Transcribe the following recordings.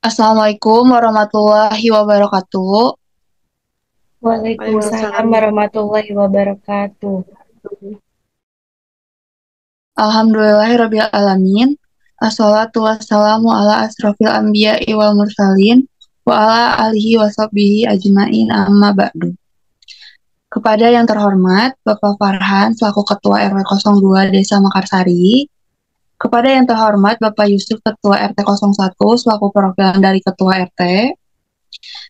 Assalamualaikum warahmatullahi wabarakatuh. Waalaikumsalam Waalaikumsalam warahmatullahi wabarakatuh. Alhamdulillahirabbil alamin. Assalatu wassalamu ala asrofil anbiya'i wal mursalin wa ala alihi wa sahbihi ajmain amma ba'du. Kepada yang terhormat Bapak Farhan selaku Ketua RW 02 Desa Mekarsari, kepada yang terhormat Bapak Yusuf Ketua RT 01 selaku perwakilan dari Ketua RT,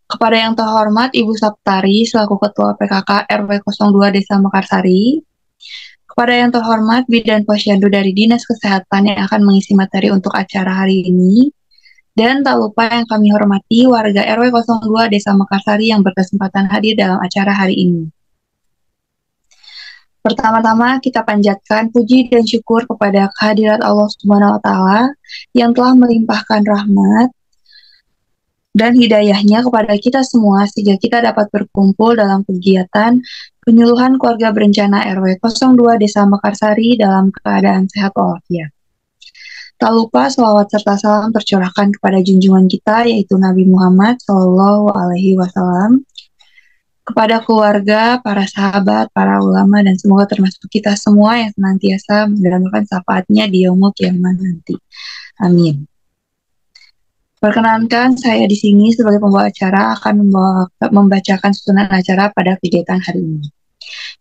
kepada yang terhormat Ibu Saptari selaku Ketua PKK RW 02 Desa Mekarsari, kepada yang terhormat Bidan Posyandu dari Dinas Kesehatan yang akan mengisi materi untuk acara hari ini, dan tak lupa yang kami hormati warga RW 02 Desa Mekarsari yang berkesempatan hadir dalam acara hari ini. Pertama-tama kita panjatkan puji dan syukur kepada kehadirat Allah Subhanahu wa taala yang telah melimpahkan rahmat dan hidayahnya kepada kita semua sehingga kita dapat berkumpul dalam kegiatan penyuluhan keluarga berencana RW 02 Desa Mekarsari dalam keadaan sehat walafiat. Tak lupa selawat serta salam tercurahkan kepada junjungan kita yaitu Nabi Muhammad SAW, kepada keluarga, para sahabat, para ulama, dan semoga termasuk kita semua yang senantiasa mendapatkan syafaatnya di yaumul kiamat nanti. Amin. Perkenankan saya di sini sebagai pembawa acara akan membacakan susunan acara pada kegiatan hari ini.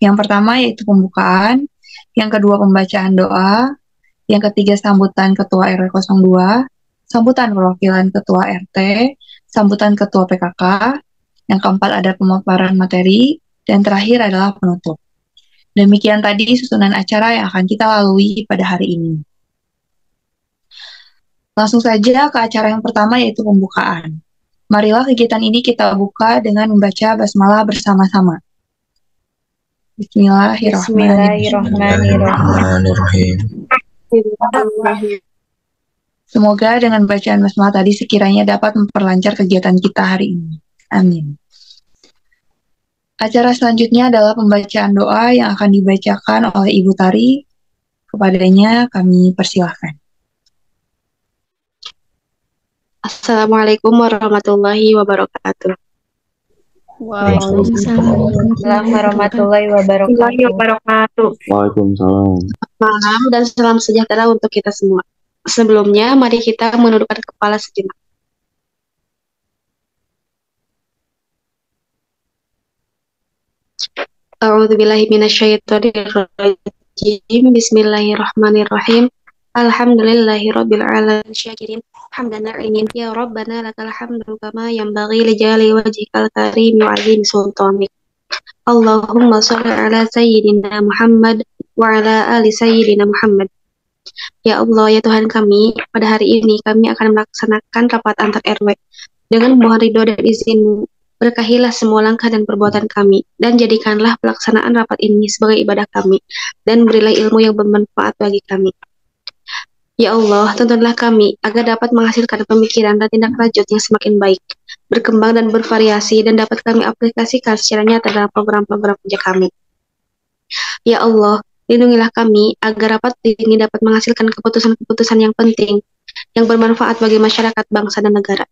Yang pertama yaitu pembukaan, yang kedua pembacaan doa, yang ketiga sambutan Ketua RW 02, sambutan perwakilan Ketua RT, sambutan Ketua PKK, yang keempat ada pemaparan materi, dan terakhir adalah penutup. Demikian tadi susunan acara yang akan kita lalui pada hari ini. Langsung saja ke acara yang pertama yaitu pembukaan. Marilah kegiatan ini kita buka dengan membaca basmalah bersama-sama. Bismillahirrahmanirrahim. Semoga dengan bacaan basmalah tadi sekiranya dapat memperlancar kegiatan kita hari ini. Amin. Acara selanjutnya adalah pembacaan doa yang akan dibacakan oleh Ibu Tari. Kepadanya kami persilahkan. Assalamualaikum warahmatullahi wabarakatuh. Waalaikumsalam warahmatullahi wabarakatuh. Waalaikumsalam. Malam dan salam sejahtera untuk kita semua. Sebelumnya, mari kita menundukkan kepala sejenak. A'udzubillahi minasyaitonirrajim. Bismillahirrahmanirrahim. Alhamdulillahirabbil alamin syakirin hamdan na'imin ya rabbana lakal hamdu kama yanbaghi li jalali wajhikal karim wa 'azimi sultanik. Allahumma shalli ala sayyidina Muhammad wa ala ali sayyidina Muhammad. Ya Allah, ya Tuhan kami, pada hari ini kami akan melaksanakan rapat antar RW dengan mohon ridho dan izin-Mu. Berkahilah semua langkah dan perbuatan kami, dan jadikanlah pelaksanaan rapat ini sebagai ibadah kami, dan berilah ilmu yang bermanfaat bagi kami. Ya Allah, tuntunlah kami agar dapat menghasilkan pemikiran dan tindak lanjut yang semakin baik, berkembang dan bervariasi, dan dapat kami aplikasikan secara nyata dalam program-program kerja kami. Ya Allah, lindungilah kami agar rapat ini dapat menghasilkan keputusan-keputusan yang penting, yang bermanfaat bagi masyarakat, bangsa, dan negara.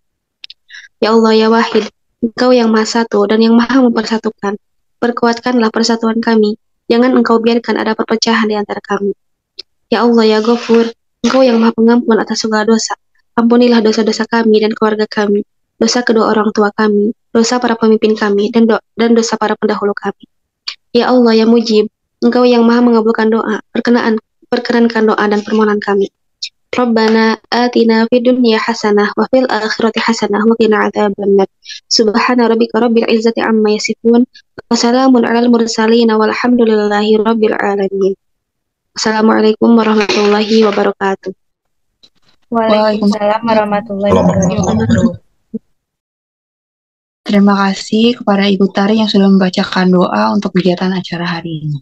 Ya Allah, ya Wahid, Engkau yang Maha Satu dan yang Maha Mempersatukan, perkuatkanlah persatuan kami, jangan Engkau biarkan ada perpecahan di antara kami. Ya Allah, ya Ghafur, Engkau yang Maha Pengampun atas segala dosa, ampunilah dosa-dosa kami dan keluarga kami, dosa kedua orang tua kami, dosa para pemimpin kami, dan dosa para pendahulu kami. Ya Allah, ya Mujib, Engkau yang Maha mengabulkan doa, perkenankan doa dan permohonan kami. Rabbana atina fid dunya hasanah wa fil akhirati hasanah wa qina adzabannar. Subhana rabbika rabbil izzati amma yasifun wa salamun alal mursalin walhamdulillahi rabbil alamin. Assalamualaikum warahmatullahi wabarakatuh. Waalaikumsalam warahmatullahi wabarakatuh. Terima kasih kepada Ibu Tari yang sudah membacakan doa untuk kegiatan acara hari ini.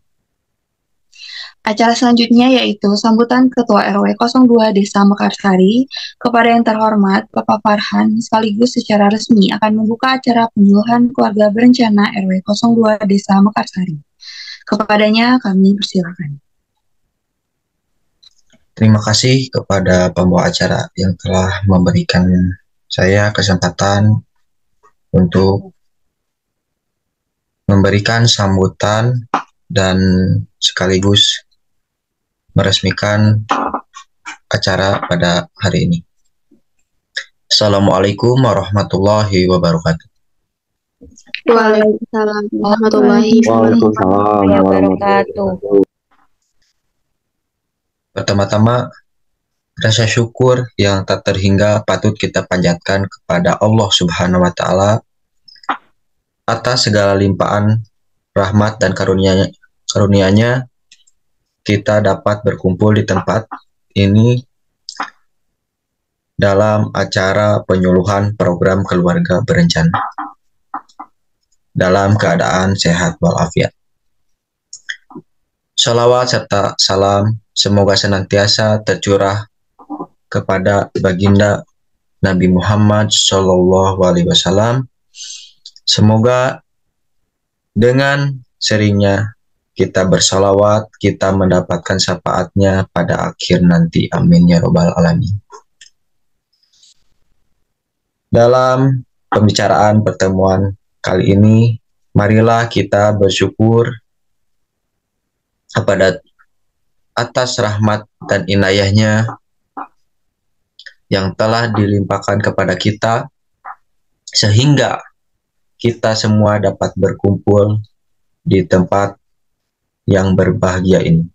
Acara selanjutnya yaitu sambutan Ketua RW 02 Desa Mekarsari. Kepada yang terhormat Bapak Farhan sekaligus secara resmi akan membuka acara penyuluhan keluarga berencana RW 02 Desa Mekarsari. Kepadanya kami persilakan. Terima kasih kepada pembawa acara yang telah memberikan saya kesempatan untuk memberikan sambutan dan sekaligus meresmikan acara pada hari ini. Assalamualaikum warahmatullahi wabarakatuh. Waalaikumsalam warahmatullahi wabarakatuh. Pertama-tama, rasa syukur yang tak terhingga patut kita panjatkan kepada Allah Subhanahu wa Ta'ala atas segala limpahan rahmat dan karunia-Nya kita dapat berkumpul di tempat ini dalam acara penyuluhan program keluarga berencana dalam keadaan sehat walafiat. Shalawat serta salam semoga senantiasa tercurah kepada baginda Nabi Muhammad SAW. Semoga dengan seringnya kita bersalawat, kita mendapatkan syafaatnya pada akhir nanti. Amin ya robbal alamin. Dalam pembicaraan pertemuan kali ini, marilah kita bersyukur kepada atas rahmat dan inayahnya yang telah dilimpahkan kepada kita, sehingga kita semua dapat berkumpul di tempat yang berbahagia ini.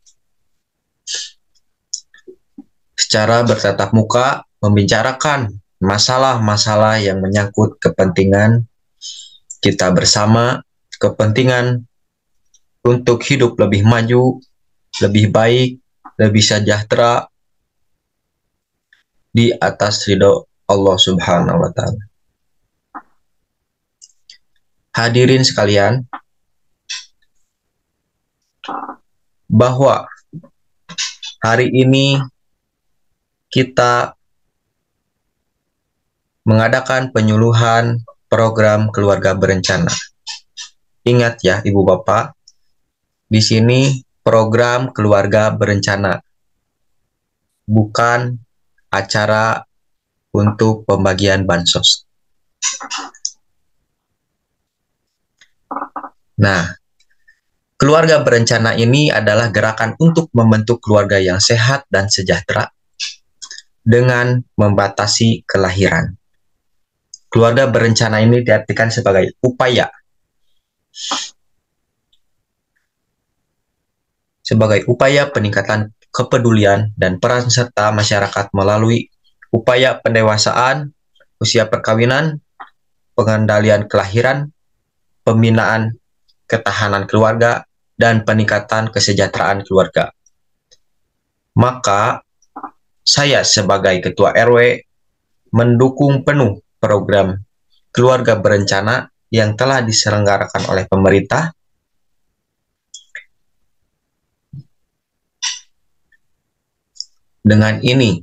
Secara bertatap muka, membicarakan masalah-masalah yang menyangkut kepentingan kita bersama, kepentingan untuk hidup lebih maju, lebih baik, lebih sejahtera di atas ridho Allah Subhanahu wa Ta'ala. Hadirin sekalian, bahwa hari ini kita mengadakan penyuluhan program keluarga berencana. Ingat ya Ibu Bapak, di sini program keluarga berencana, bukan acara untuk pembagian bansos. Nah, keluarga berencana ini adalah gerakan untuk membentuk keluarga yang sehat dan sejahtera dengan membatasi kelahiran. Keluarga berencana ini diartikan sebagai upaya peningkatan kepedulian dan peran serta masyarakat melalui upaya pendewasaan, usia perkawinan, pengendalian kelahiran, pembinaan ketahanan keluarga, dan peningkatan kesejahteraan keluarga. Maka, saya sebagai Ketua RW mendukung penuh program keluarga berencana yang telah diselenggarakan oleh pemerintah. Dengan ini,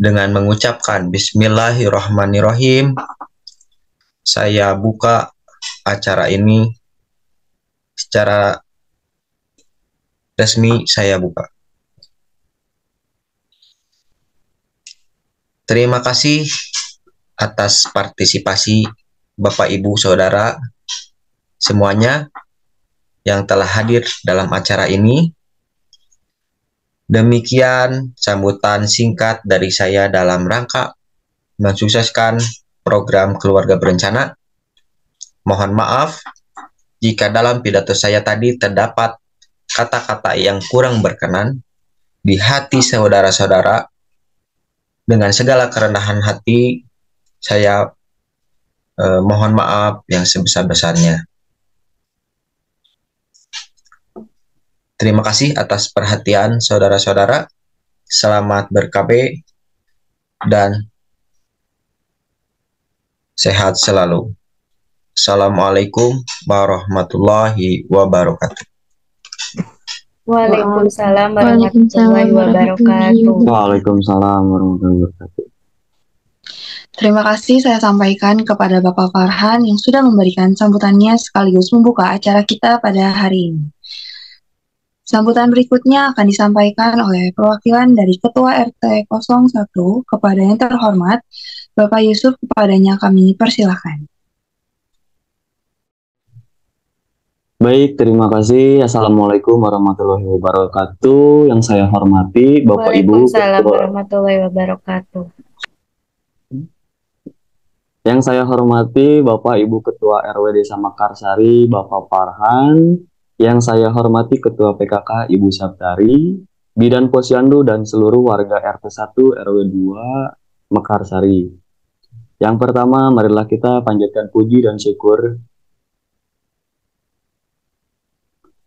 dengan mengucapkan Bismillahirrahmanirrahim, saya buka acara ini secara resmi. Saya buka. Terima kasih atas partisipasi Bapak Ibu Saudara semuanya yang telah hadir dalam acara ini. Demikian sambutan singkat dari saya dalam rangka mensukseskan program keluarga berencana. Mohon maaf jika dalam pidato saya tadi terdapat kata-kata yang kurang berkenan di hati saudara-saudara. Dengan segala kerendahan hati, saya mohon maaf yang sebesar-besarnya. Terima kasih atas perhatian saudara-saudara. Selamat ber-KB dan sehat selalu. Assalamualaikum warahmatullahi wabarakatuh. Waalaikumsalam warahmatullahi wabarakatuh. Waalaikumsalam warahmatullahi wabarakatuh. Terima kasih saya sampaikan kepada Bapak Farhan yang sudah memberikan sambutannya sekaligus membuka acara kita pada hari ini. Sambutan berikutnya akan disampaikan oleh perwakilan dari Ketua RT 01 kepada yang terhormat Bapak Yusuf, kepadanya kami persilahkan. Baik, terima kasih. Assalamualaikum warahmatullahi wabarakatuh. Yang saya hormati Bapak Ibu Waalaikumsalam Ketua. warahmatullahi wabarakatuh. Yang saya hormati Bapak Ibu Ketua RW Desa Mekarsari, Bapak Farhan. Yang saya hormati Ketua PKK Ibu Saptari, Bidan Posyandu dan seluruh warga RT 1 RW 2 Mekarsari. Yang pertama, marilah kita panjatkan puji dan syukur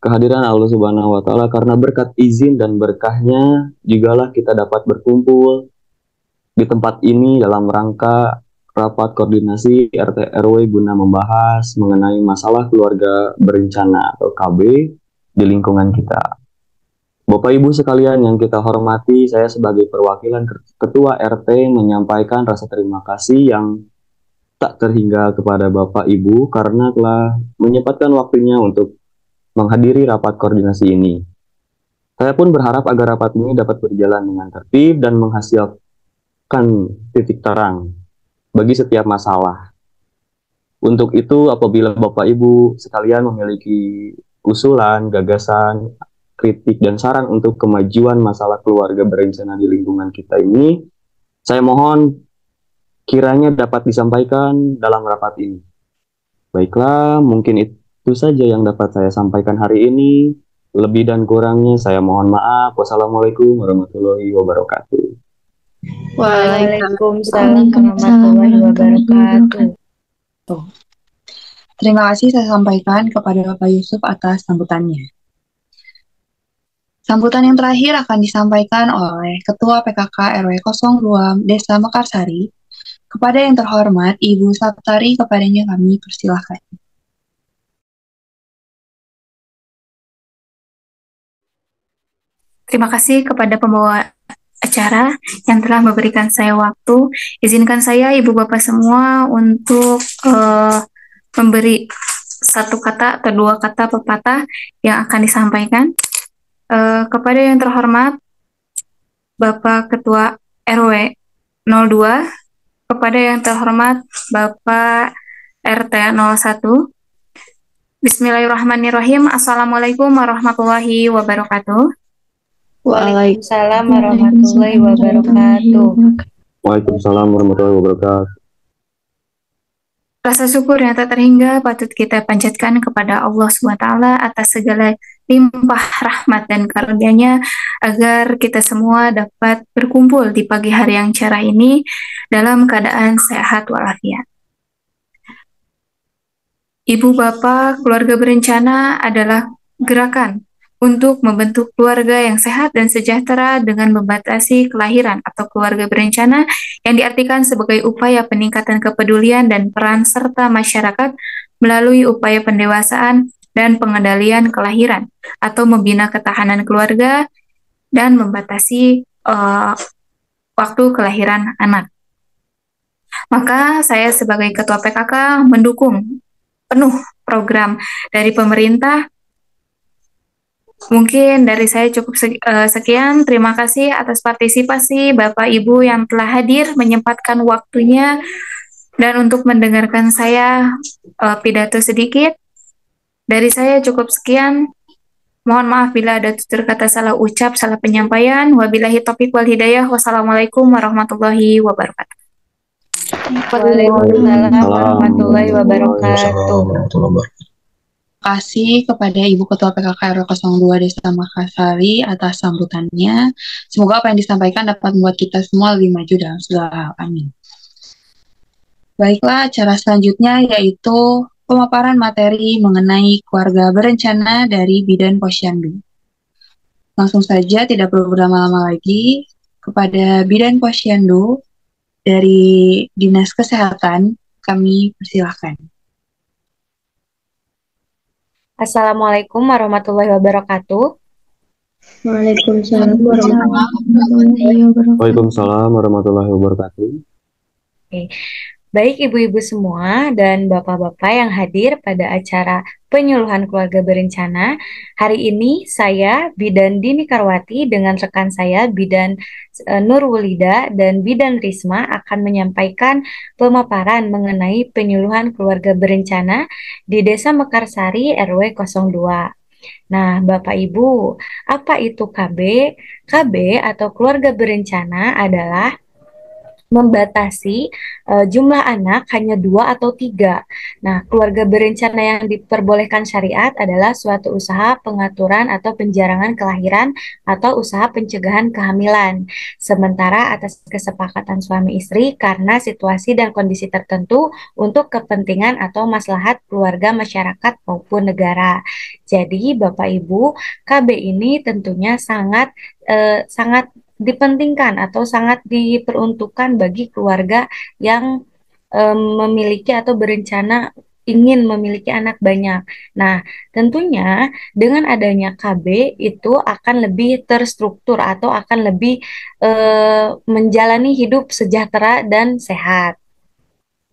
kehadiran Allah Subhanahu wa Ta'ala, karena berkat izin dan berkahnya jugalah kita dapat berkumpul di tempat ini dalam rangka rapat koordinasi RT RW guna membahas mengenai masalah keluarga berencana atau KB di lingkungan kita. Bapak Ibu sekalian yang kita hormati, saya sebagai perwakilan Ketua RT menyampaikan rasa terima kasih yang tak terhingga kepada Bapak Ibu karena telah menyempatkan waktunya untuk menghadiri rapat koordinasi ini. Saya pun berharap agar rapat ini dapat berjalan dengan tertib dan menghasilkan titik terang bagi setiap masalah. Untuk itu, apabila Bapak Ibu sekalian memiliki usulan, gagasan, kritik, dan saran untuk kemajuan masalah keluarga berencana di lingkungan kita ini, saya mohon kiranya dapat disampaikan dalam rapat ini. Baiklah, mungkin itu saja yang dapat saya sampaikan hari ini. Lebih dan kurangnya saya mohon maaf. Wassalamualaikum warahmatullahi wabarakatuh. Waalaikumsalam warahmatullahi wabarakatuh. Terima kasih saya sampaikan kepada Bapak Yusuf atas sambutannya. Sambutan yang terakhir akan disampaikan oleh Ketua PKK RW 02 Desa Mekarsari. Kepada yang terhormat Ibu Saptari, kepadanya kami persilahkan. Terima kasih kepada pembawa acara yang telah memberikan saya waktu. Izinkan saya, Ibu Bapak semua, untuk memberi satu kata atau dua kata pepatah yang akan disampaikan. Kepada yang terhormat Bapak Ketua RW 02, kepada yang terhormat Bapak RT 01, Bismillahirrahmanirrahim. Assalamualaikum warahmatullahi wabarakatuh. Waalaikumsalam warahmatullahi wabarakatuh. Waalaikumsalam warahmatullahi wabarakatuh. Rasa syukur yang tak terhingga patut kita panjatkan kepada Allah SWT atas segala limpah rahmat dan karunia-Nya agar kita semua dapat berkumpul di pagi hari yang cerah ini dalam keadaan sehat walafiat. Ibu Bapak, keluarga berencana adalah gerakan untuk membentuk keluarga yang sehat dan sejahtera dengan membatasi kelahiran atau keluarga berencana yang diartikan sebagai upaya peningkatan kepedulian dan peran serta masyarakat melalui upaya pendewasaan dan pengendalian kelahiran atau membina ketahanan keluarga dan membatasi waktu kelahiran anak. Maka saya sebagai Ketua PKK mendukung penuh program dari pemerintah. Mungkin dari saya cukup sekian. Terima kasih atas partisipasi Bapak Ibu yang telah hadir, menyempatkan waktunya, dan untuk mendengarkan saya pidato sedikit. Dari saya cukup sekian. Mohon maaf bila ada tutur kata salah ucap, salah penyampaian. Wabillahi taufiq wal hidayah. Wassalamualaikum warahmatullahi wabarakatuh. Waalaikumsalam warahmatullahi wabarakatuh. Terima kasih kepada Ibu Ketua PKK RW 02 Desa Mekarsari atas sambutannya. Semoga apa yang disampaikan dapat membuat kita semua lebih maju dalam segala hal. Amin. Baiklah, acara selanjutnya yaitu pemaparan materi mengenai keluarga berencana dari Bidan Posyandu. Langsung saja, tidak perlu berlama-lama lagi, kepada Bidan Posyandu dari Dinas Kesehatan, kami persilahkan. Assalamualaikum warahmatullahi wabarakatuh. Waalaikumsalam warahmatullahi wabarakatuh. Waalaikumsalam warahmatullahi wabarakatuh. Baik ibu-ibu semua dan bapak-bapak yang hadir pada acara penyuluhan keluarga berencana, hari ini saya Bidan Dini Karwati dengan rekan saya Bidan Nurwulida dan Bidan Risma akan menyampaikan pemaparan mengenai penyuluhan keluarga berencana di Desa Mekarsari RW 02. Nah, Bapak Ibu, apa itu KB? KB atau keluarga berencana adalah membatasi jumlah anak hanya 2 atau 3. Nah, keluarga berencana yang diperbolehkan syariat adalah suatu usaha pengaturan atau penjarangan kelahiran atau usaha pencegahan kehamilan. Sementara atas kesepakatan suami istri karena situasi dan kondisi tertentu untuk kepentingan atau maslahat keluarga, masyarakat, maupun negara. Jadi, Bapak Ibu, KB ini tentunya sangat dipentingkan atau sangat diperuntukkan bagi keluarga yang memiliki atau berencana ingin memiliki anak banyak. Nah, tentunya dengan adanya KB itu akan lebih terstruktur atau akan lebih menjalani hidup sejahtera dan sehat.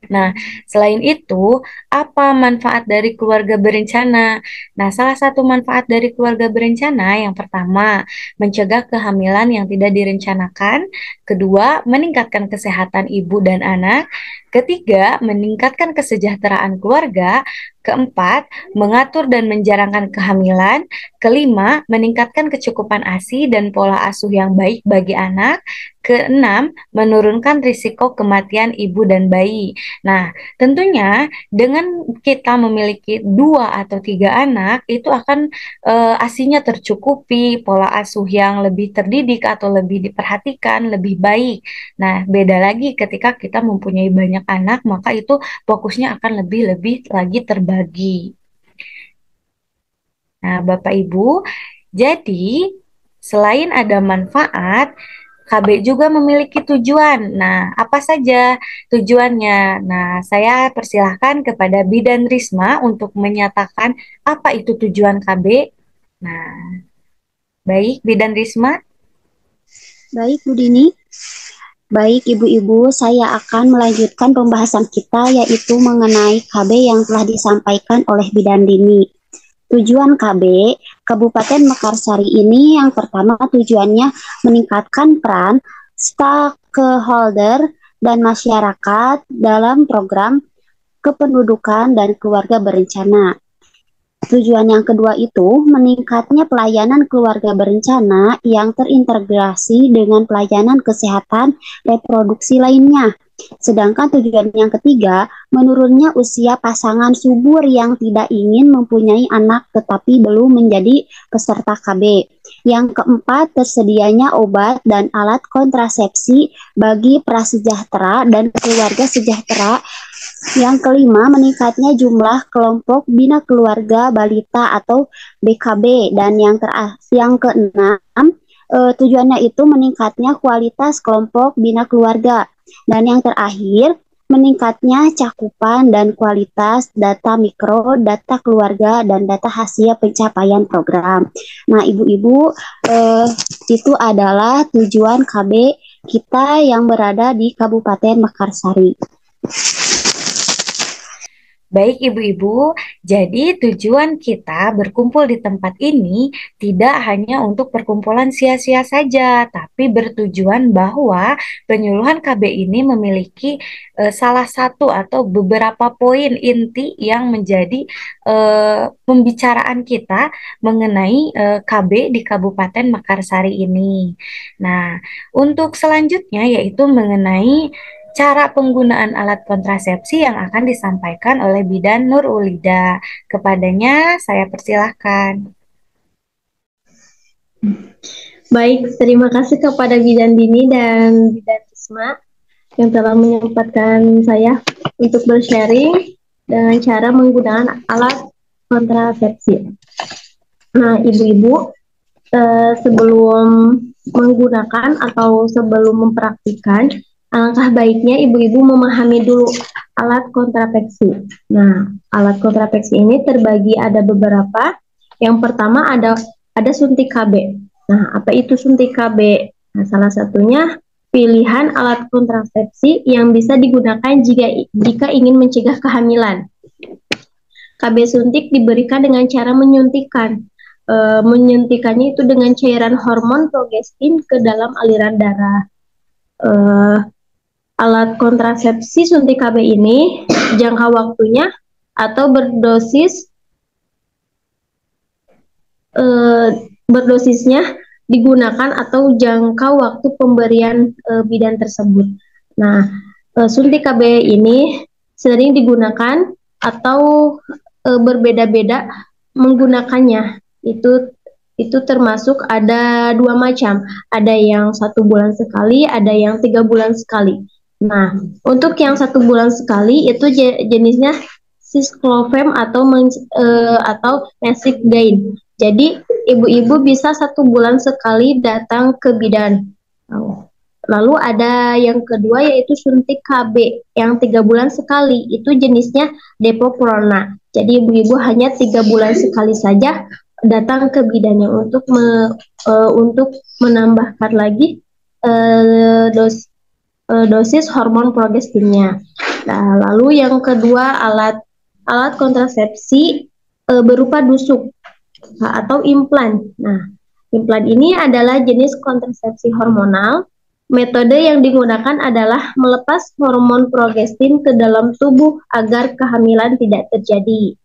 Nah, selain itu, apa manfaat dari keluarga berencana? Nah, salah satu manfaat dari keluarga berencana yang pertama, mencegah kehamilan yang tidak direncanakan. Kedua, meningkatkan kesehatan ibu dan anak. Ketiga, meningkatkan kesejahteraan keluarga. Keempat, mengatur dan menjarangkan kehamilan. Kelima, meningkatkan kecukupan ASI dan pola asuh yang baik bagi anak. Keenam, menurunkan risiko kematian ibu dan bayi. Nah, tentunya dengan kita memiliki 2 atau 3 anak, itu akan ASINya tercukupi, pola asuh yang lebih terdidik atau lebih diperhatikan, lebih baik. Nah, beda lagi ketika kita mempunyai banyak anak, maka itu fokusnya akan lebih-lebih lagi terbagi. Nah, Bapak Ibu, jadi selain ada manfaat, KB juga memiliki tujuan. Nah, apa saja tujuannya? Nah, saya persilahkan kepada Bidan Risma untuk menyatakan apa itu tujuan KB. Nah, baik Bidan Risma. Baik, Bu Dini. Baik, Ibu-ibu, saya akan melanjutkan pembahasan kita yaitu mengenai KB yang telah disampaikan oleh Bidan Dini. Tujuan KB Kabupaten Mekarsari ini yang pertama tujuannya meningkatkan peran stakeholder dan masyarakat dalam program kependudukan dan keluarga berencana. Tujuan yang kedua itu meningkatnya pelayanan keluarga berencana yang terintegrasi dengan pelayanan kesehatan reproduksi lainnya. Sedangkan tujuan yang ketiga, menurunnya usia pasangan subur yang tidak ingin mempunyai anak tetapi belum menjadi peserta KB. Yang keempat, tersedianya obat dan alat kontrasepsi bagi prasejahtera dan keluarga sejahtera. Yang kelima, meningkatnya jumlah kelompok bina keluarga balita atau BKB. Dan yang keenam, tujuannya itu meningkatnya kualitas kelompok bina keluarga. Dan yang terakhir, meningkatnya cakupan dan kualitas data mikro, data keluarga, dan data hasil pencapaian program. Nah, Ibu-ibu, itu adalah tujuan KB kita yang berada di Kabupaten Mekarsari. Baik Ibu-ibu, jadi tujuan kita berkumpul di tempat ini tidak hanya untuk perkumpulan sia-sia saja, tapi bertujuan bahwa penyuluhan KB ini memiliki salah satu atau beberapa poin inti yang menjadi pembicaraan kita mengenai KB di Kabupaten Mekarsari ini. Nah, untuk selanjutnya yaitu mengenai cara penggunaan alat kontrasepsi yang akan disampaikan oleh Bidan Nurwulida. Kepadanya saya persilahkan. Baik, terima kasih kepada Bidan Dini dan Bidan Risma yang telah menyempatkan saya untuk bersharing dengan cara menggunakan alat kontrasepsi. Nah, Ibu-ibu, sebelum menggunakan atau sebelum mempraktikkan, alangkah baiknya ibu-ibu memahami dulu alat kontrasepsi. Nah, alat kontrasepsi ini terbagi ada beberapa. Yang pertama ada suntik KB. Nah, apa itu suntik KB? Nah, salah satunya pilihan alat kontrasepsi yang bisa digunakan jika ingin mencegah kehamilan. KB suntik diberikan dengan cara menyuntikkan. Menyuntikannya itu dengan cairan hormon progestin ke dalam aliran darah. Alat kontrasepsi suntik KB ini jangka waktunya atau berdosisnya digunakan atau jangka waktu pemberian bidan tersebut. Nah, suntik KB ini sering digunakan atau berbeda-beda menggunakannya. Itu termasuk ada 2 macam, ada yang 1 bulan sekali, ada yang 3 bulan sekali. Nah, untuk yang 1 bulan sekali itu jenisnya Sisclofem atau Mesiggain. Jadi ibu-ibu bisa 1 bulan sekali datang ke bidan. Lalu ada yang kedua yaitu suntik KB yang 3 bulan sekali, itu jenisnya Depo-Provera. Jadi ibu-ibu hanya 3 bulan sekali saja datang ke bidannya untuk menambahkan lagi dosis hormon progestinnya. Nah, lalu yang kedua alat kontrasepsi berupa dusuk atau implan. Nah, implan ini adalah jenis kontrasepsi hormonal. Metode yang digunakan adalah melepas hormon progestin ke dalam tubuh agar kehamilan tidak terjadi.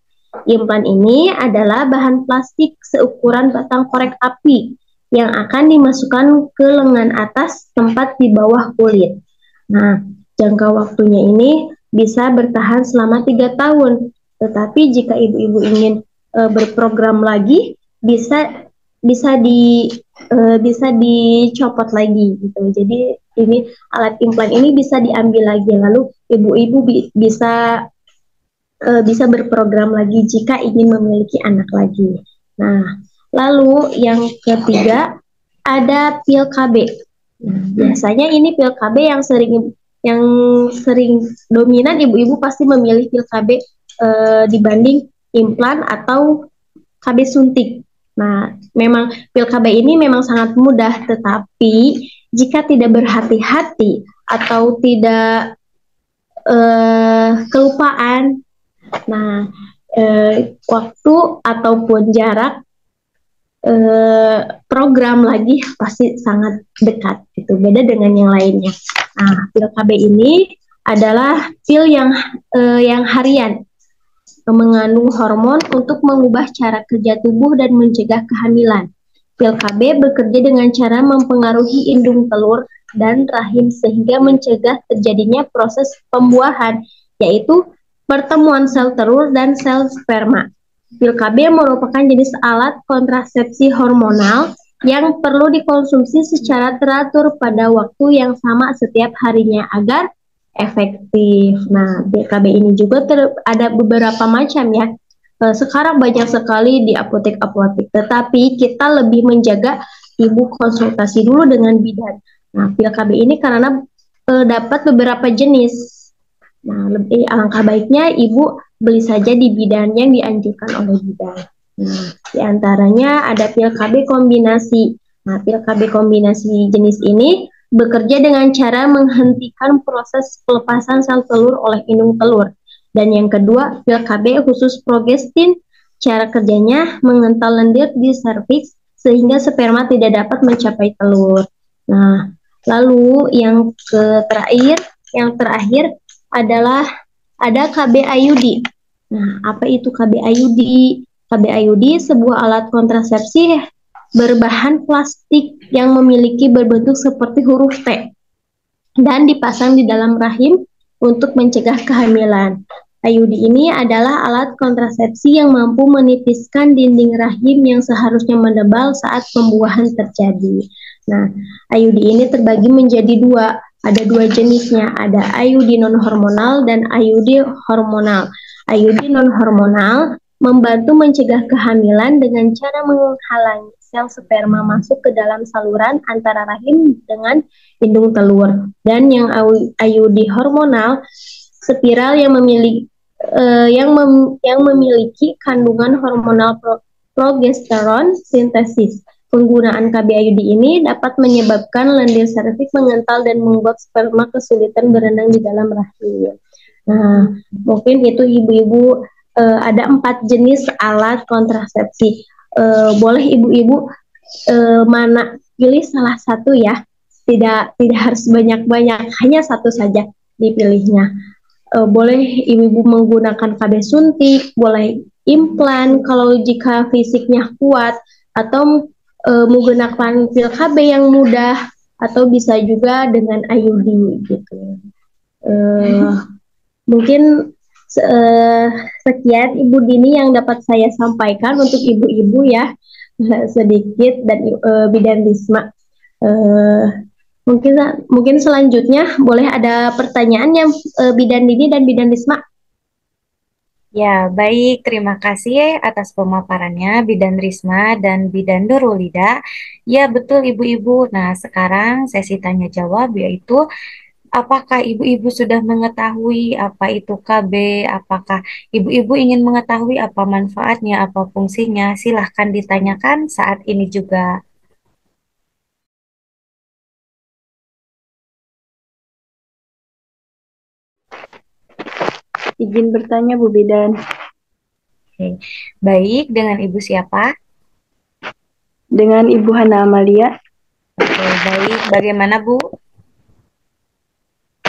Implan ini adalah bahan plastik seukuran batang korek api yang akan dimasukkan ke lengan atas tempat di bawah kulit. Nah, jangka waktunya ini bisa bertahan selama 3 tahun. Tetapi jika ibu-ibu ingin berprogram lagi, bisa dicopot lagi gitu. Jadi ini alat implan ini bisa diambil lagi, lalu ibu-ibu bisa berprogram lagi jika ingin memiliki anak lagi. Nah, lalu yang ketiga ada pil KB. Nah, biasanya ini pil KB yang sering dominan, ibu-ibu pasti memilih pil KB dibanding implan atau KB suntik. Nah, memang pil KB ini memang sangat mudah, tetapi jika tidak berhati-hati atau tidak kelupaan, nah waktu ataupun jarak program lagi pasti sangat dekat, gitu. Beda dengan yang lainnya. Nah, pil KB ini adalah pil yang harian, mengandung hormon untuk mengubah cara kerja tubuh dan mencegah kehamilan. Pil KB bekerja dengan cara mempengaruhi indung telur dan rahim sehingga mencegah terjadinya proses pembuahan, yaitu pertemuan sel telur dan sel sperma. Pil KB merupakan jenis alat kontrasepsi hormonal yang perlu dikonsumsi secara teratur pada waktu yang sama setiap harinya agar efektif. Nah, pil KB ini juga ada beberapa macam ya. Sekarang banyak sekali di apotek-apotek, tetapi kita lebih menjaga ibu konsultasi dulu dengan bidan. Nah, pil KB ini karena dapat beberapa jenis. Nah, lebih alangkah baiknya ibu beli saja di bidan yang dianjurkan oleh bidan. Nah, di antaranya ada pil KB kombinasi. Nah, pil KB kombinasi jenis ini bekerja dengan cara menghentikan proses pelepasan sel telur oleh indung telur. Dan yang kedua, pil KB khusus progestin. Cara kerjanya mengental lendir di serviks sehingga sperma tidak dapat mencapai telur. Nah, lalu yang terakhir adalah ada KB IUD. Nah, apa itu KB IUD? KB IUD sebuah alat kontrasepsi berbahan plastik yang memiliki berbentuk seperti huruf T dan dipasang di dalam rahim untuk mencegah kehamilan. IUD ini adalah alat kontrasepsi yang mampu menipiskan dinding rahim yang seharusnya menebal saat pembuahan terjadi. Nah, IUD ini terbagi menjadi 2. Ada 2 jenisnya, ada IUD non-hormonal dan IUD hormonal. IUD non-hormonal membantu mencegah kehamilan dengan cara menghalangi sel sperma masuk ke dalam saluran antara rahim dengan indung telur. Dan yang IUD hormonal, spiral yang memiliki kandungan hormonal progesteron sintesis. penggunaan KB IUD ini dapat menyebabkan lendir serviks mengental dan membuat sperma kesulitan berenang di dalam rahim. Nah, mungkin itu ibu-ibu ada 4 jenis alat kontrasepsi. Boleh ibu-ibu mana pilih salah satu ya. Tidak harus banyak-banyak, hanya satu saja dipilihnya. Boleh ibu-ibu menggunakan KB suntik, boleh implan kalau jika fisiknya kuat, atau menggunakan pil KB yang mudah, atau bisa juga dengan IUD gitu. Mungkin sekian Ibu Dini yang dapat saya sampaikan untuk ibu-ibu ya, sedikit, dan Bidan Risma. Mungkin selanjutnya boleh ada pertanyaan yang Bidan Dini dan Bidan Risma. Ya, baik. Terima kasih atas pemaparannya Bidan Risma dan Bidan Nurulida. Ya, betul Ibu-ibu. Nah, sekarang sesi tanya jawab, yaitu apakah ibu-ibu sudah mengetahui apa itu KB? Apakah ibu-ibu ingin mengetahui apa manfaatnya, apa fungsinya? Silahkan ditanyakan saat ini juga. Izin bertanya Bu Bidan. Oke. Baik, dengan Ibu siapa? Dengan Ibu Hana Amalia. Oke, baik. Bagaimana Bu?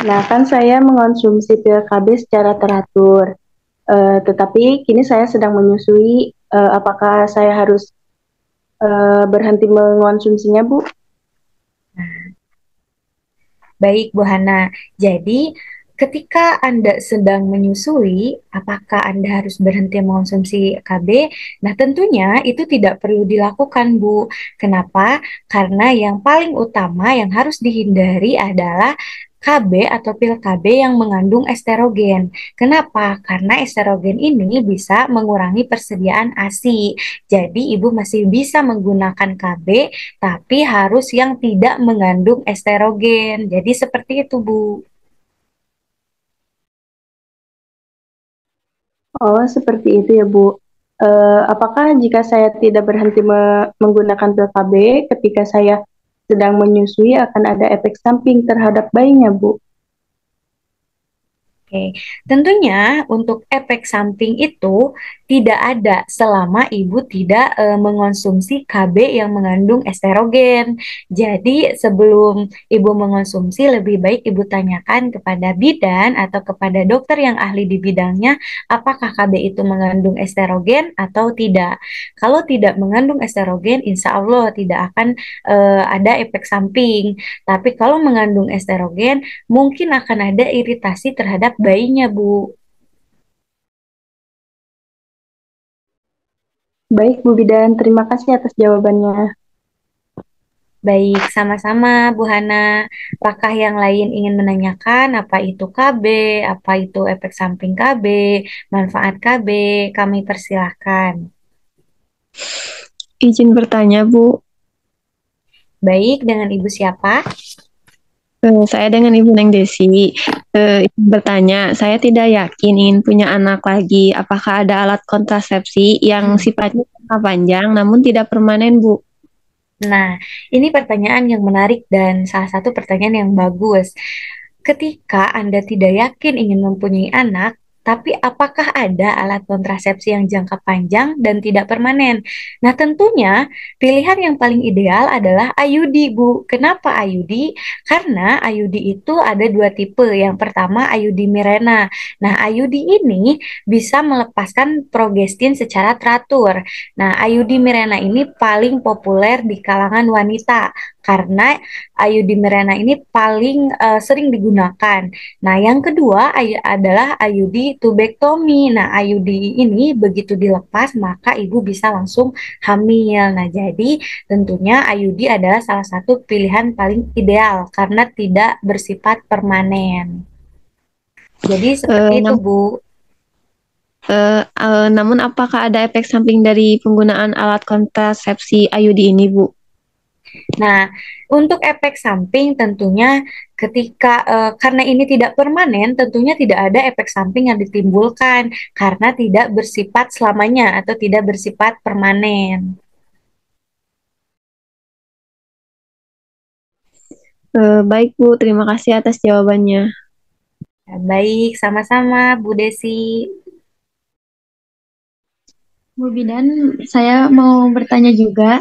Nah, kan saya mengonsumsi pil KB secara teratur. Tetapi kini saya sedang menyusui. Apakah saya harus berhenti mengonsumsinya, Bu? Baik, Bu Hana. Jadi, ketika Anda sedang menyusui, apakah Anda harus berhenti mengonsumsi KB? Nah, tentunya itu tidak perlu dilakukan, Bu. Kenapa? Karena yang paling utama yang harus dihindari adalah KB atau pil KB yang mengandung estrogen. Kenapa? Karena estrogen ini bisa mengurangi persediaan ASI. Jadi, Ibu masih bisa menggunakan KB tapi harus yang tidak mengandung estrogen. Jadi seperti itu, Bu. Oh, seperti itu ya, Bu. Apakah jika saya tidak berhenti menggunakan pil KB ketika saya sedang menyusui akan ada efek samping terhadap bayinya, Bu? Oke, tentunya untuk efek samping itu tidak ada selama ibu tidak mengonsumsi KB yang mengandung estrogen. Jadi sebelum ibu mengonsumsi lebih baik ibu tanyakan kepada bidan atau kepada dokter yang ahli di bidangnya apakah KB itu mengandung estrogen atau tidak. Kalau tidak mengandung estrogen, insya Allah tidak akan ada efek samping. Tapi kalau mengandung estrogen, mungkin akan ada iritasi terhadap bayinya, Bu. Baik, Bu Bidan. Terima kasih atas jawabannya. Baik, sama-sama Bu Hana. Apakah yang lain ingin menanyakan apa itu KB, apa itu efek samping KB, manfaat KB? Kami persilahkan. Izin bertanya, Bu. Baik, dengan Ibu siapa? Saya dengan Ibu Neng Desi. Izin bertanya, saya tidak yakin ingin punya anak lagi. Apakah ada alat kontrasepsi yang sifatnya jangka panjang namun tidak permanen, Bu? Nah, ini pertanyaan yang menarik dan salah satu pertanyaan yang bagus. Ketika Anda tidak yakin ingin mempunyai anak, tapi apakah ada alat kontrasepsi yang jangka panjang dan tidak permanen? Nah, tentunya pilihan yang paling ideal adalah IUD, Bu. Kenapa IUD? Karena IUD itu ada dua tipe. Yang pertama IUD Mirena. Nah, IUD ini bisa melepaskan progestin secara teratur. Nah, IUD Mirena ini paling populer di kalangan wanita karena IUD Mirena ini paling sering digunakan. Nah, yang kedua adalah IUD tubektomi. Nah, IUD ini begitu dilepas maka ibu bisa langsung hamil. Nah, jadi tentunya IUD adalah salah satu pilihan paling ideal karena tidak bersifat permanen. Jadi seperti itu, Bu. Namun apakah ada efek samping dari penggunaan alat kontrasepsi IUD ini, Bu? Nah, untuk efek samping tentunya ketika karena ini tidak permanen, tentunya tidak ada efek samping yang ditimbulkan karena tidak bersifat selamanya atau tidak bersifat permanen. Baik Bu, terima kasih atas jawabannya. Baik, sama-sama Bu Desi. Bu Bidan, saya mau bertanya juga.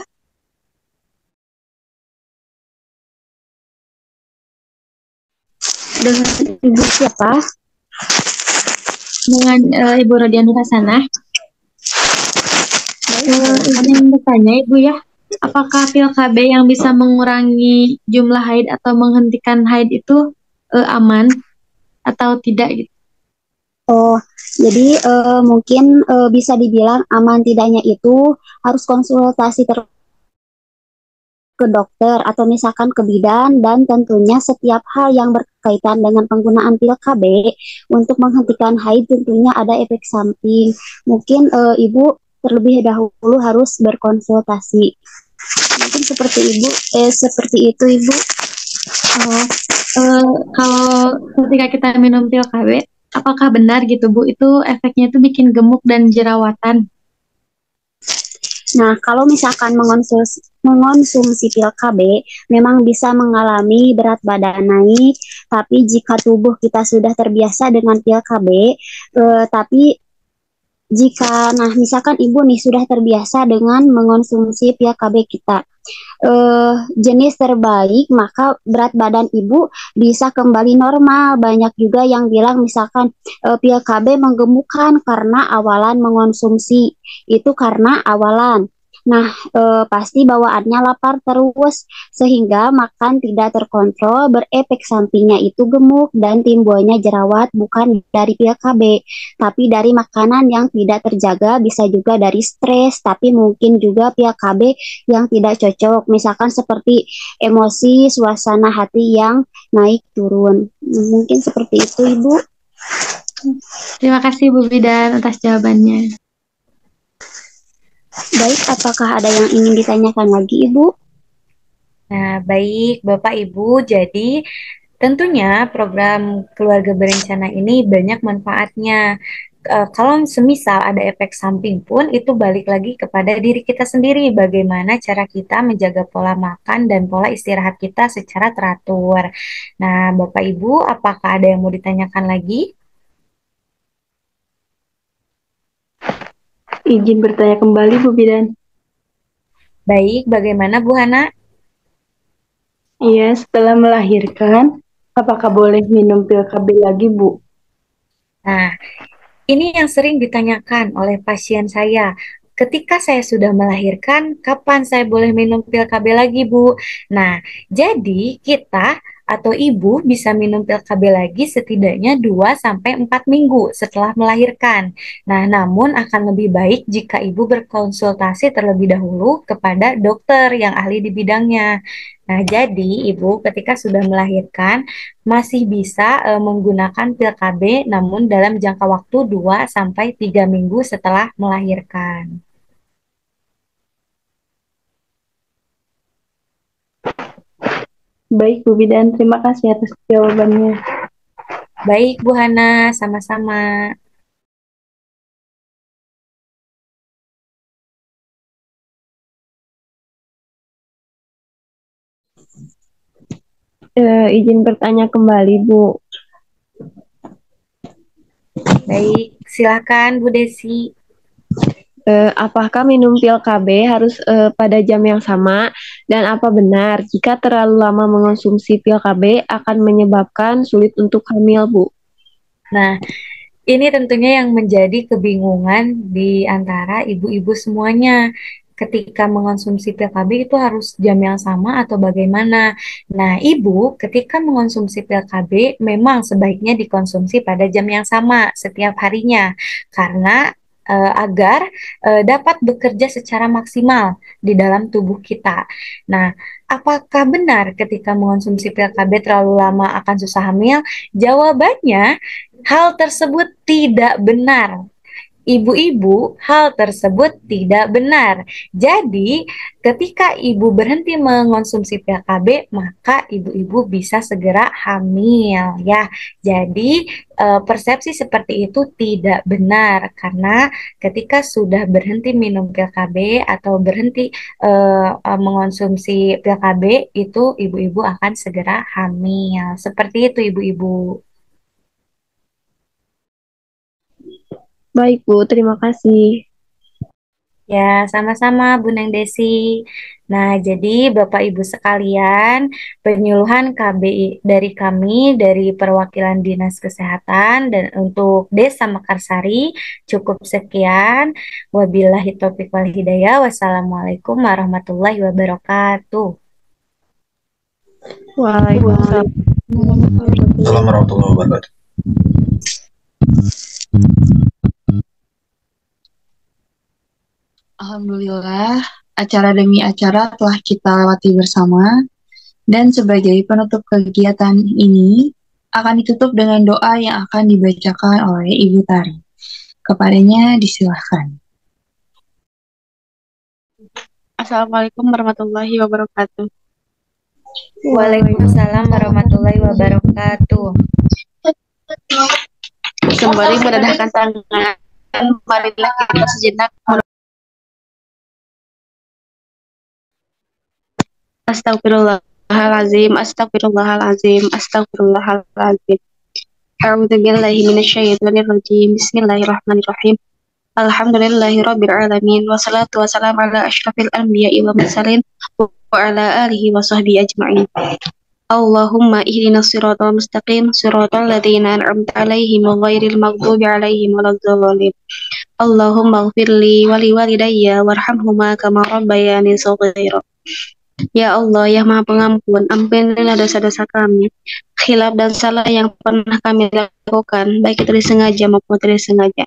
Dengan Ibu siapa? Dengan Ibu Rodian Hasanah. Izin bertanya Ibu ya, apakah pil KB yang bisa mengurangi jumlah haid atau menghentikan haid itu aman atau tidak gitu? Oh, jadi mungkin bisa dibilang aman tidaknya itu harus konsultasi ke dokter atau misalkan ke bidan, dan tentunya setiap hal yang berkaitan dengan penggunaan pil KB untuk menghentikan haid tentunya ada efek samping. Mungkin Ibu terlebih dahulu harus berkonsultasi. Mungkin seperti itu Ibu. Kalau ketika kita minum pil KB, apakah benar gitu Bu, itu efeknya itu bikin gemuk dan jerawatan? Nah, kalau misalkan mengonsumsi pil KB, memang bisa mengalami berat badan naik, tapi jika tubuh kita sudah terbiasa dengan pil KB, tapi misalkan Ibu nih sudah terbiasa dengan mengonsumsi pil KB kita, jenis terbaik, maka berat badan Ibu bisa kembali normal. Banyak juga yang bilang misalkan pil KB menggemukkan karena awalan mengonsumsi. Itu karena awalan. Nah, pasti bawaannya lapar terus, sehingga makan tidak terkontrol, berefek sampingnya itu gemuk dan timbulnya jerawat bukan dari pil KB, tapi dari makanan yang tidak terjaga, bisa juga dari stres, tapi mungkin juga pil KB yang tidak cocok, misalkan seperti emosi, suasana hati yang naik turun. Mungkin seperti itu Ibu. Terima kasih Bu Bidan atas jawabannya. Baik, apakah ada yang ingin ditanyakan lagi Ibu? Nah, baik Bapak Ibu, jadi tentunya program keluarga berencana ini banyak manfaatnya. Kalau semisal ada efek samping pun, itu balik lagi kepada diri kita sendiri, bagaimana cara kita menjaga pola makan dan pola istirahat kita secara teratur. Nah, Bapak Ibu, apakah ada yang mau ditanyakan lagi? Izin bertanya kembali Bu Bidan. Baik, bagaimana Bu Hana? Iya, setelah melahirkan, apakah boleh minum pil KB lagi Bu? Nah, ini yang sering ditanyakan oleh pasien saya. Ketika saya sudah melahirkan, kapan saya boleh minum pil KB lagi, Bu? Nah, jadi kita atau ibu bisa minum pil KB lagi setidaknya 2 sampai 4 minggu setelah melahirkan. Nah, namun akan lebih baik jika ibu berkonsultasi terlebih dahulu kepada dokter yang ahli di bidangnya. Nah, jadi ibu ketika sudah melahirkan masih bisa menggunakan pil KB namun dalam jangka waktu 2 sampai 3 minggu setelah melahirkan. Baik Bu Bidan, terima kasih atas jawabannya. Baik Bu Hana, sama-sama. Izin bertanya kembali Bu. Baik, silakan Bu Desi. Apakah minum pil KB harus pada jam yang sama? Dan apa benar jika terlalu lama mengonsumsi pil KB akan menyebabkan sulit untuk hamil, Bu? Nah, ini tentunya yang menjadi kebingungan di antara ibu-ibu semuanya. Ketika mengonsumsi pil KB itu harus jam yang sama atau bagaimana? Nah, ibu ketika mengonsumsi pil KB memang sebaiknya dikonsumsi pada jam yang sama setiap harinya, karena agar dapat bekerja secara maksimal di dalam tubuh kita. Nah, apakah benar ketika mengonsumsi pil KB terlalu lama akan susah hamil? Jawabannya, hal tersebut tidak benar. ibu-ibu, hal tersebut tidak benar. Jadi, ketika ibu berhenti mengonsumsi pil KB, maka ibu-ibu bisa segera hamil ya. Jadi, persepsi seperti itu tidak benar karena ketika sudah berhenti minum pil KB atau berhenti mengonsumsi pil KB, itu ibu-ibu akan segera hamil. Seperti itu, ibu-ibu. Baik, Bu. Terima kasih. Ya, sama-sama Bu Neng Desi. Nah, jadi Bapak Ibu sekalian, penyuluhan KBI dari kami, dari perwakilan Dinas Kesehatan dan untuk Desa Mekarsari, cukup sekian. Wabillahi taufiq wal hidayah. Wassalamualaikum warahmatullahi wabarakatuh. Waalaikumsalam. Assalamualaikum warahmatullahi wabarakatuh. Alhamdulillah, acara demi acara telah kita lewati bersama, dan sebagai penutup kegiatan ini akan ditutup dengan doa yang akan dibacakan oleh Ibu Tari. Kepadanya disilahkan. Assalamualaikum warahmatullahi wabarakatuh. Waalaikumsalam warahmatullahi wabarakatuh. Sembari menenangkan tangan, marilah kita sejenak Astagfirullahalazim, astagfirullahalazim, astagfirullahalazim. A'udzubillahi minasyaitonir rajim. Bismillahirrahmanirrahim. Alhamdulillahirabbil alamin wassalatu wassalamu ala asyrafil anbiya'i wal mursalin wa ala alihi wa sahbihi ajma'in. Allahumma ihdinas siratal mustaqim, siratal ladzina an'amta 'alaihim ghairil maghdubi 'alaihim waladdallin. Allahumma ighfirli wa liwalidayya warhamhuma kama rabbayani shaghira. Ya Allah, ya Maha Pengampun, ampunilah dosa-dosa kami, khilaf dan salah yang pernah kami lakukan, baik itu disengaja maupun tidak disengaja.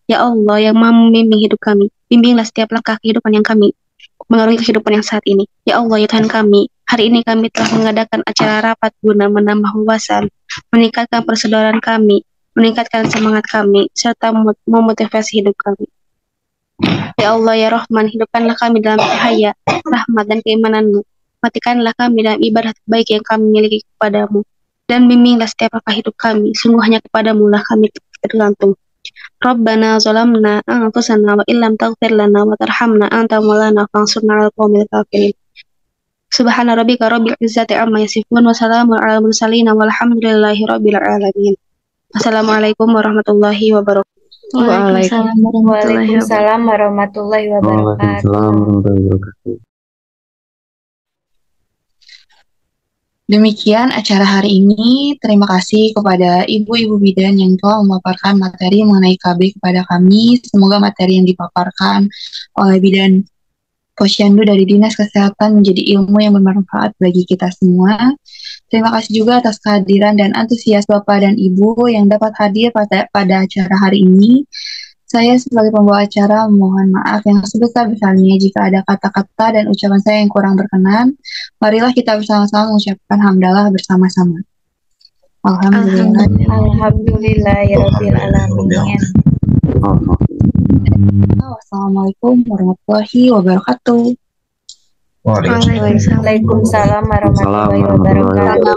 Ya Allah, yang Maha membimbing hidup kami, bimbinglah setiap langkah kehidupan yang kami mengarungi kehidupan yang saat ini. Ya Allah, ya Tuhan kami, hari ini kami telah mengadakan acara rapat guna menambah wawasan, meningkatkan persaudaraan kami, meningkatkan semangat kami, serta memotivasi hidup kami. Ya Allah, ya Rahman, hidupkanlah kami dalam cahaya, rahmat dan keimanan-Mu. Matikanlah kami dalam ibadah terbaik yang kami miliki kepadamu. Dan bimbinglah setiap langkah hidup kami, sungguh hanya kepadamu lah kami tergantung. Rabbana zalamna anfusana wa illam taghfir lana wa tarhamna anta maulana fansurna 'alal qaumil kafirin. Subhana rabbika rabbil izzati amma yasifun wa salamun 'alal mursalin walhamdulillahi rabbil alamin. Assalamualaikum warahmatullahi wabarakatuh. Waalaikumsalam warahmatullahi wabarakatuh. Demikian acara hari ini. Terima kasih kepada ibu-ibu bidan yang telah memaparkan materi mengenai KB kepada kami. Semoga materi yang dipaparkan oleh bidan Posyandu dari Dinas Kesehatan menjadi ilmu yang bermanfaat bagi kita semua. Terima kasih juga atas kehadiran dan antusias Bapak dan Ibu yang dapat hadir pada acara hari ini. Saya sebagai pembawa acara mohon maaf yang sebesar-besarnya jika ada kata-kata dan ucapan saya yang kurang berkenan. Marilah kita bersama-sama mengucapkan hamdalah bersama-sama. Alhamdulillahirabbil alamin. Wassalamualaikum warahmatullahi wabarakatuh. Waalaikumsalam warahmatullahi wabarakatuh.